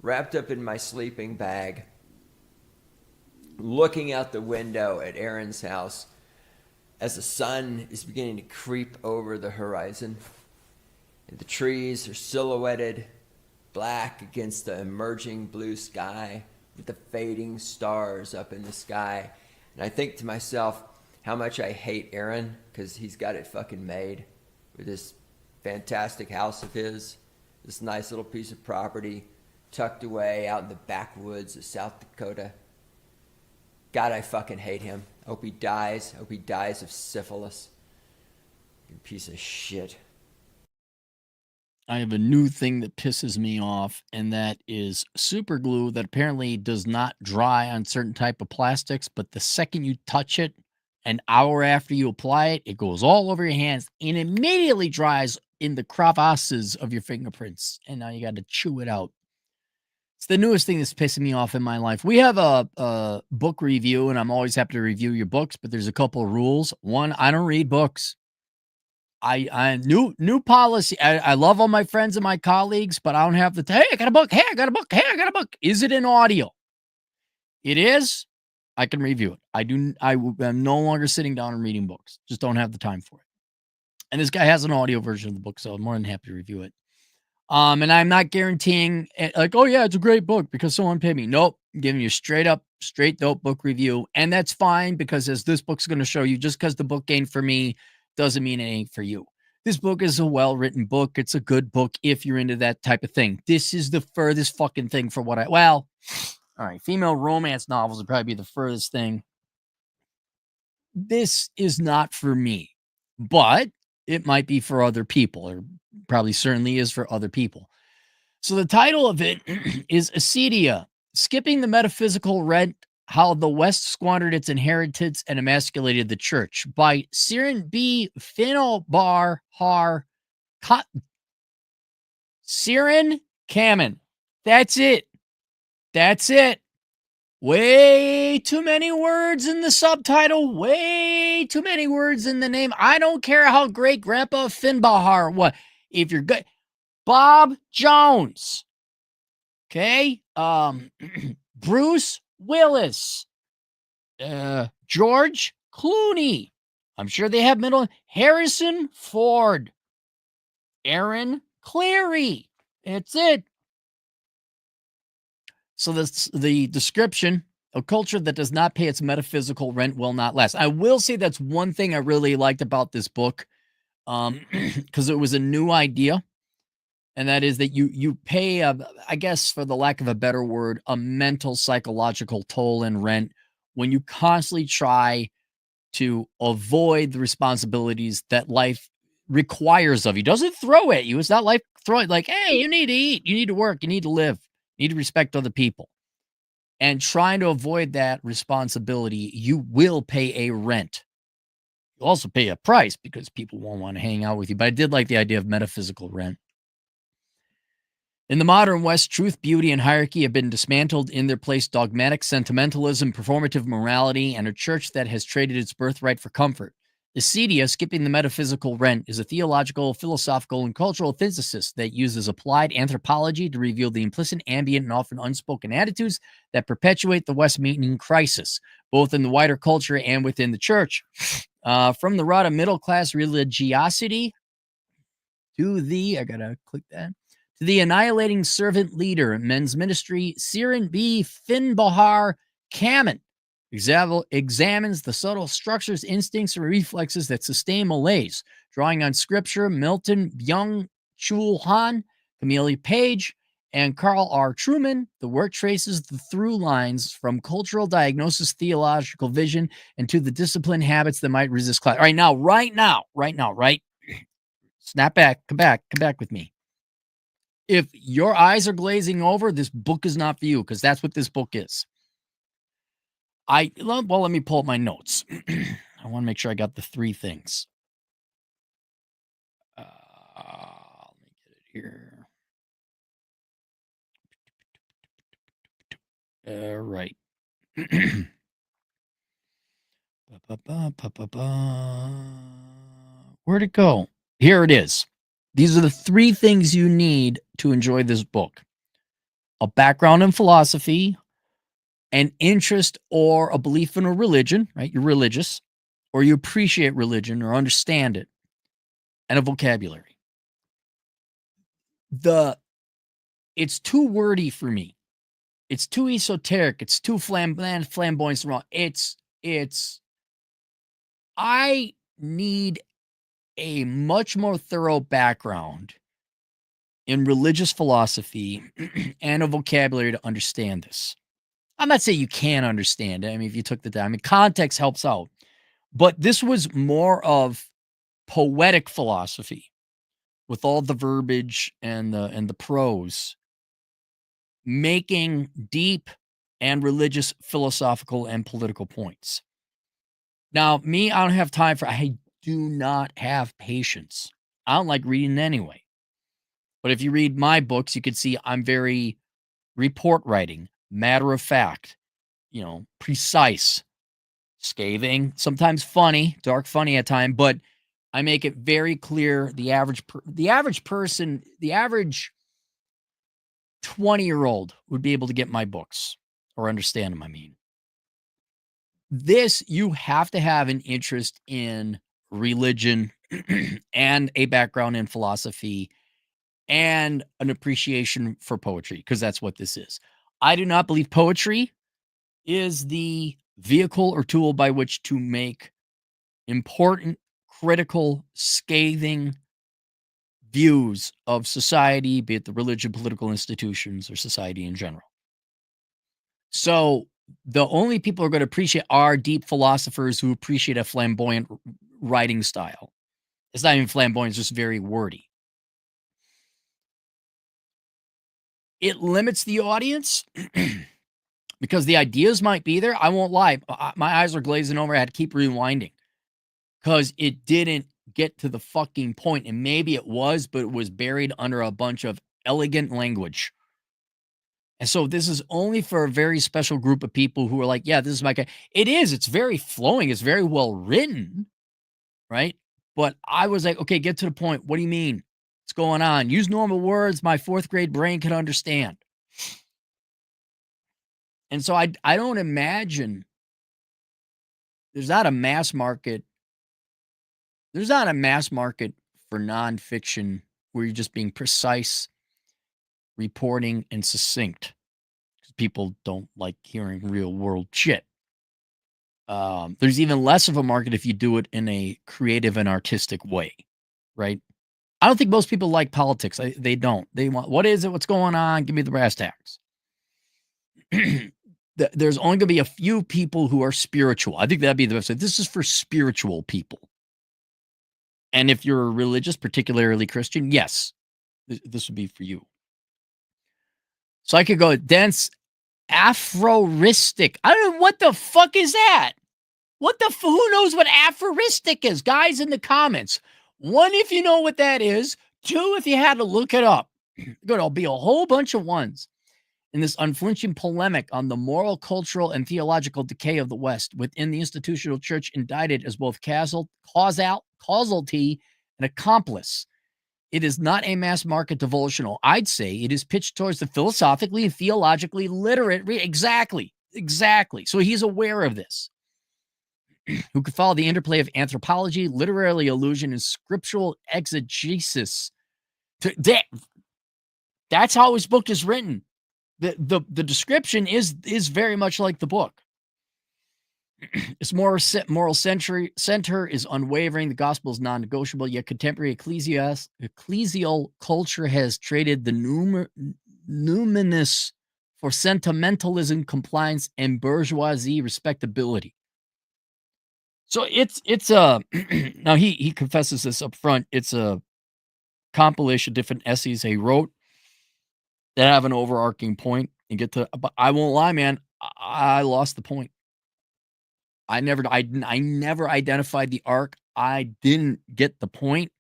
wrapped up in my sleeping bag, looking out the window at Aaron's house as the sun is beginning to creep over the horizon. And the trees are silhouetted black against the emerging blue sky with the fading stars up in the sky. And I think to myself how much I hate Aaron because he's got it fucking made with this fantastic house of his, this nice little piece of property tucked away out in the backwoods of South Dakota. God, I fucking hate him. I hope he dies. I hope he dies of syphilis. You piece of shit. I have a new thing that pisses me off, and that is super glue that apparently does not dry on certain type of plastics, but the second you touch it, an hour after you apply it, it goes all over your hands and immediately dries in the crevasses of your fingerprints. And now you got to chew it out. It's the newest thing that's pissing me off in my life. We have a book review, and I'm always happy to review your books, but there's a couple of rules. One, I don't read books. I new policy. I love all my friends and my colleagues, but I don't have the hey, I got a book. Hey, I got a book. Hey, I got a book. Is it in audio? It is. I can review it. I'm no longer sitting down and reading books. Just don't have the time for it. And this guy has an audio version of the book, so I'm more than happy to review it. And I'm not guaranteeing like, oh yeah, it's a great book because someone paid me. Nope. I'm giving you straight dope book review. And that's fine because as this book's going to show you, just because the book ain't for me doesn't mean it ain't for you. This book is a well-written book. It's a good book if you're into that type of thing. This is the furthest fucking thing for what all right, female romance novels would probably be the furthest thing. This is not for me, but it might be for other people, or probably certainly is for other people. So the title of it is Acedia, Skipping the Metaphysical Rent, How the West Squandered Its Inheritance and Emasculated the Church by Siren B. Finnobar Har Siren Kamen. That's it. That's it. Way too many words in the subtitle. Way too many words in the name. I don't care how great Grandpa Finbahar was. If you're good, Bob Jones. Okay. Bruce Willis. George Clooney. I'm sure they have middle. Harrison Ford. Aaron Cleary. That's it. So the description, a culture that does not pay its metaphysical rent will not last. I will say that's one thing I really liked about this book, because it was a new idea, and that is that you pay, I guess for the lack of a better word, a mental psychological toll in rent when you constantly try to avoid the responsibilities that life requires of you. Doesn't throw at you. It's not life throwing like, hey, you need to eat, you need to work, you need to live, you need to respect other people. And trying to avoid that responsibility, you will pay a rent. You also pay a price because people won't want to hang out with you. But I did like the idea of metaphysical rent. In the modern West, truth, beauty, and hierarchy have been dismantled. In their place, dogmatic sentimentalism, performative morality, and a church that has traded its birthright for comfort. Acedia, Skipping the Metaphysical Rent, is a theological, philosophical, and cultural physicist that uses applied anthropology to reveal the implicit, ambient, and often unspoken attitudes that perpetuate the West meaning crisis, both in the wider culture and within the church. From the rot of middle-class religiosity to the, I gotta click that, to the annihilating servant leader in men's ministry, Siren B. Finbahar Kamen examines the subtle structures, instincts, and reflexes that sustain malaise, drawing on scripture, Milton, Byung-Chul Han, Camille Page, and Carl R. Truman. The work traces the through lines from cultural diagnosis, theological vision, and to the disciplined habits that might resist class. Right now, snap back, come back with me. If your eyes are glazing over, this book is not for you, because that's what this book is. Let me pull up my notes. I want to make sure I got the three things. Let me get it here. All right. Where'd it go? Here it is. These are the three things you need to enjoy this book. a background in philosophy, an interest or a belief in a religion, right? You're religious, or you appreciate religion or understand it, and a vocabulary. It's too wordy for me. It's too esoteric. It's too flamboyant. Wrong. It's. I need a much more thorough background in religious philosophy and a vocabulary to understand this. I'm not saying you can't understand it. I mean, if you took the time, I mean, context helps out. But this was more of poetic philosophy with all the verbiage and the prose, making deep and religious, philosophical, and political points. Now, me, I don't have time for. I do not have patience. I don't like reading anyway. But if you read my books, you can see I'm very report writing, matter of fact, precise, scathing, sometimes funny, dark funny at times, but I make it very clear the average person, the average 20-year-old would be able to get my books or understand them, I mean. This, you have to have an interest in religion and a background in philosophy and an appreciation for poetry, because that's what this is. I do not believe poetry is the vehicle or tool by which to make important, critical, scathing views of society, be it the religion, political institutions, or society in general. So the only people who are going to appreciate are deep philosophers who appreciate a flamboyant writing style. It's not even flamboyant, it's just very wordy. It limits the audience because the ideas might be there. I won't lie. My eyes are glazing over. I had to keep rewinding because it didn't get to the fucking point. And maybe it was, but it was buried under a bunch of elegant language. And so this is only for a very special group of people who are like, yeah, this is my guy. It is. It's very flowing. It's very well written, right? But I was like, okay, get to the point. What do you mean? What's going on? Use normal words my fourth grade brain can understand. And so I don't imagine there's not a mass market. There's not a mass market for nonfiction where you're just being precise, reporting, and succinct. People don't like hearing real world shit. There's even less of a market if you do it in a creative and artistic way, right? I don't think most people like politics. They don't. They want, what is it? What's going on? Give me the brass tacks. There's only going to be a few people who are spiritual. I think that'd be the best. This is for spiritual people. And if you're religious, particularly Christian, yes, this would be for you. So I could go dense, aphoristic. I don't know, what the fuck is that? Who knows what aphoristic is? Guys, in the comments. One, if you know what that is. Two, if you had to look it up. Good, I'll be a whole bunch of ones in this unflinching polemic on the moral, cultural, and theological decay of the West within the institutional church, indicted as both causality and accomplice. It is not a mass market devotional. I'd say it is pitched towards the philosophically and theologically literate. Exactly. So he's aware of this. Who could follow the interplay of anthropology, literary allusion, and scriptural exegesis. That's how his book is written. The description is very much like the book. Its moral center is unwavering. The gospel is non-negotiable, yet contemporary ecclesial culture has traded the numinous for sentimentalism, compliance, and bourgeoisie respectability. So it's a now he confesses this up front. It's a compilation of different essays he wrote that have an overarching point and get to. But I won't lie, man. I lost the point. I never identified the arc. I didn't get the point.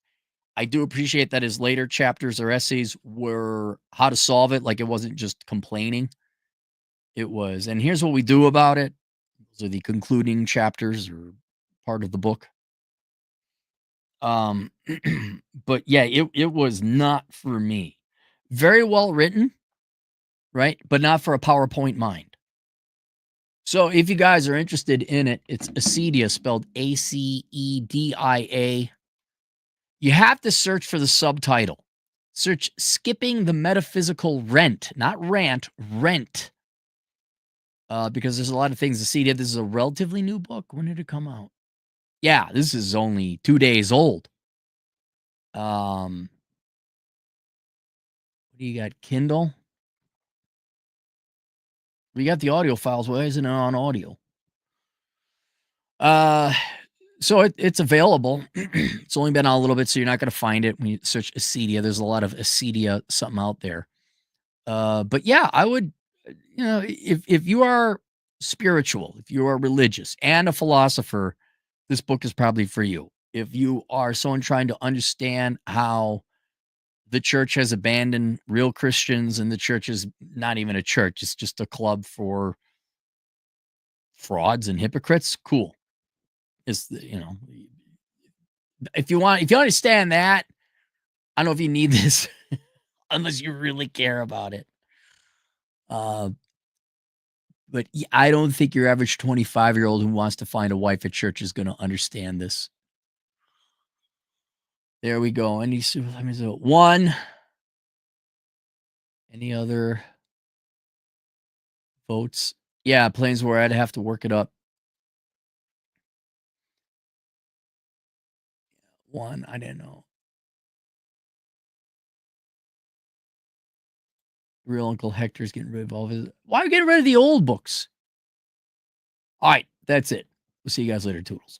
I do appreciate that his later chapters or essays were how to solve it. Like it wasn't just complaining. It was, and here's what we do about it. Those are the concluding chapters or part of the book. But yeah, it was not for me. Very well written. right? But not for a PowerPoint mind. So if you guys are interested in it, it's Acedia, spelled Acedia. You have to search for the subtitle. Search Skipping the Metaphysical Rent, not rant, rent. Because there's a lot of things Acedia. This is a relatively new book. When did it come out? Yeah, this is only 2 days old. What do you got? Kindle? We got the audio files. Why isn't it on audio? So it's available. It's only been out a little bit, so you're not going to find it when you search Acedia. There's a lot of Acedia something out there. But yeah, I would, if you are spiritual, if you are religious and a philosopher, this book is probably for you. If you are someone trying to understand how the church has abandoned real Christians and the church is not even a church, it's just a club for frauds and hypocrites, cool. If you understand that, I don't know if you need this unless you really care about it. But I don't think your average 25-year-old who wants to find a wife at church is going to understand this. There we go. One. Any other votes? Yeah, Plains where I'd have to work it up. One, I didn't know. Real Uncle Hector's getting rid of all of his. Why are we getting rid of the old books? All right, that's it. We'll see you guys later, Toodles.